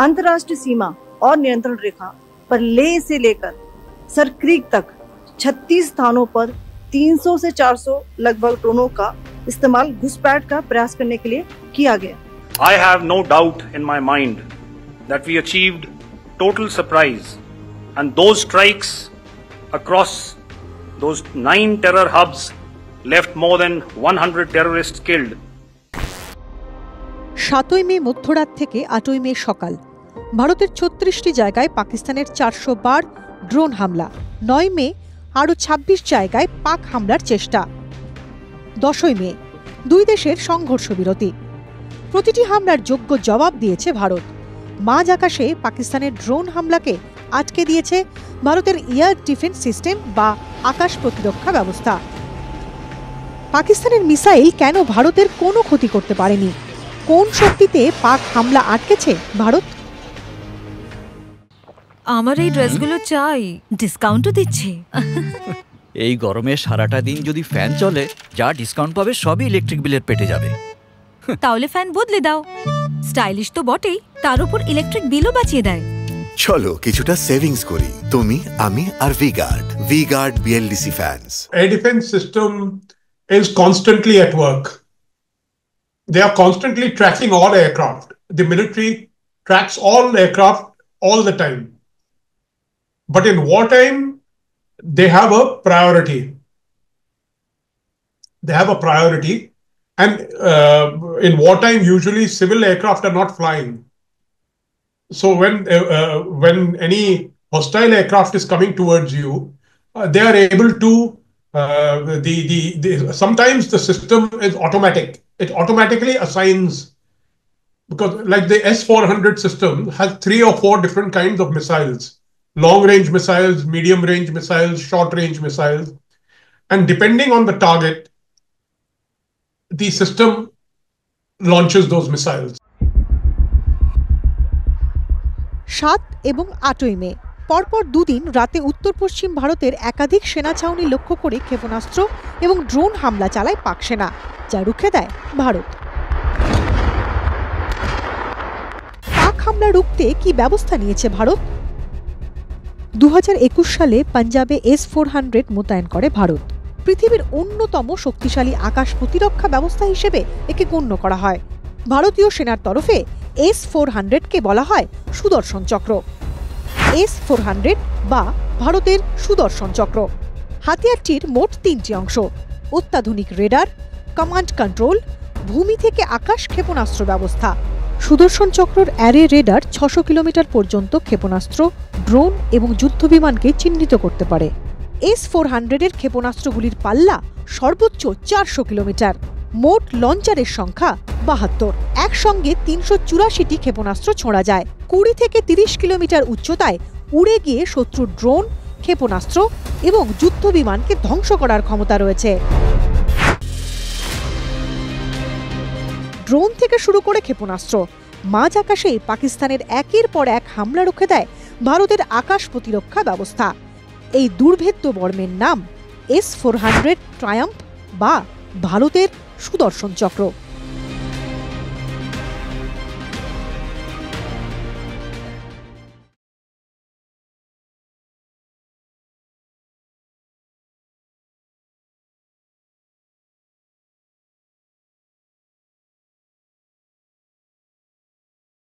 अंतर्राष्ट्रीय सीमा और नियंत्रण रेखा पर लेह से लेकर सर क्रीक तक 36 स्थानों पर 300 से 400 लगभग ड्रोनों का इस्तेमाल घुसपैठ का प्रयास करने के लिए किया गया। I have no doubt in my mind that we achieved total surprise, and those strikes across those 9 terror hubs left more than 100 terrorists killed. 7ই মে মধ্যরাত থেকে 8ই মে সকাল ভারতের 36টি জায়গায় পাকিস্তানের 412 ড্রোন হামলা। 9 মে আরও 26 জায়গায় পাক হামলার চেষ্টা। 10ই মে দুই দেশের সংঘর্ষ বিরতি। প্রতিটি হামলার যোগ্য জবাব দিয়েছে ভারত। মাঝ আকাশে পাকিস্তানের ড্রোন হামলাকে আটকে দিয়েছে ভারতের এয়ার ডিফেন্স সিস্টেম বা আকাশ প্রতিরক্ষা ব্যবস্থা। পাকিস্তানের মিসাইল কেন ভারতের কোনো ক্ষতি করতে পারেনি? কোন শক্তিতে পাক হামলা আটকেছে ভারত? আমার এই ড্রেসগুলো চাই, ডিসকাউন্টও দিচ্ছে। এই গরমে সারাটা দিন যদি ফ্যান চলে, যা ডিসকাউন্ট পাবে সবই ইলেকট্রিক বিলের পেটে যাবে। তাহলে ফ্যান বদলে দাও। স্টাইলিশ তো বটেই, তার উপর ইলেকট্রিক বিলও বাঁচিয়ে দেয়। চলো কিছুটা সেভিংস করি, তুমি, আমি আর V-Guard BLDC fans. Air defense system is constantly at work. They are constantly tracking all aircraft. The military tracks all aircraft all the time. But in wartime, they have a priority. And in wartime, usually civil aircraft are not flying. So when any hostile aircraft is coming towards you, they are able to. Sometimes the system is automatic. It automatically assigns, because like the S-400 system has 3 or 4 different kinds of missiles: long-range missiles, medium-range missiles, short-range missiles, and depending on the target, the system launches those missiles. 7 এবং 8ই মে পরপর দুদিন রাতে উত্তর পশ্চিম ভারতের একাধিক সেনা ছাউনি লক্ষ্য করে ক্ষেপণাস্ত্র এবং ড্রোন হামলা চালায় পাক সেনা, যা রুখে দেয় ভারত। পাক হামলা রুখতে কি ব্যবস্থা নিয়েছে ভারত? 2021 সালে পাঞ্জাবে S-400 মোতায়েন করে ভারত। পৃথিবীর অন্যতম শক্তিশালী আকাশ প্রতিরক্ষা ব্যবস্থা হিসেবে একে গণ্য করা হয়। ভারতীয় সেনার তরফে S-400-কে বলা হয় সুদর্শন চক্র। S-400 বা ভারতের সুদর্শন চক্র। হাতিয়ারটির মোট 3টি অংশ: অত্যাধুনিক রেডার, কমান্ড কন্ট্রোল, ভূমি থেকে আকাশ ক্ষেপণাস্ত্র ব্যবস্থা। সুদর্শন চক্রর অ্যারে রেডার 600 কিলোমিটার পর্যন্ত ক্ষেপণাস্ত্র, ড্রোন এবং যুদ্ধবিমানকে চিহ্নিত করতে পারে। S-400-এর ক্ষেপণাস্ত্রগুলির পাল্লা সর্বোচ্চ 400 কিলোমিটার। মোট লঞ্চারের সংখ্যা 72। একসঙ্গে 384টি ক্ষেপণাস্ত্র ছোঁড়া যায়। 20 থেকে 30 কিলোমিটার উচ্চতায় উড়ে গিয়ে শত্রুর ড্রোন, ক্ষেপণাস্ত্র এবং যুদ্ধবিমানকে ধ্বংস করার ক্ষমতা রয়েছে। ড্রোন থেকে শুরু করে ক্ষেপণাস্ত্র, মাঝ আকাশে পাকিস্তানের একের পর এক হামলা রুখে দেয় ভারতের আকাশ প্রতিরক্ষা ব্যবস্থা। এই দুর্ভেদ্য বর্মের নাম S-400 ট্রায়াম্ফ বা ভারতের সুদর্শন চক্র।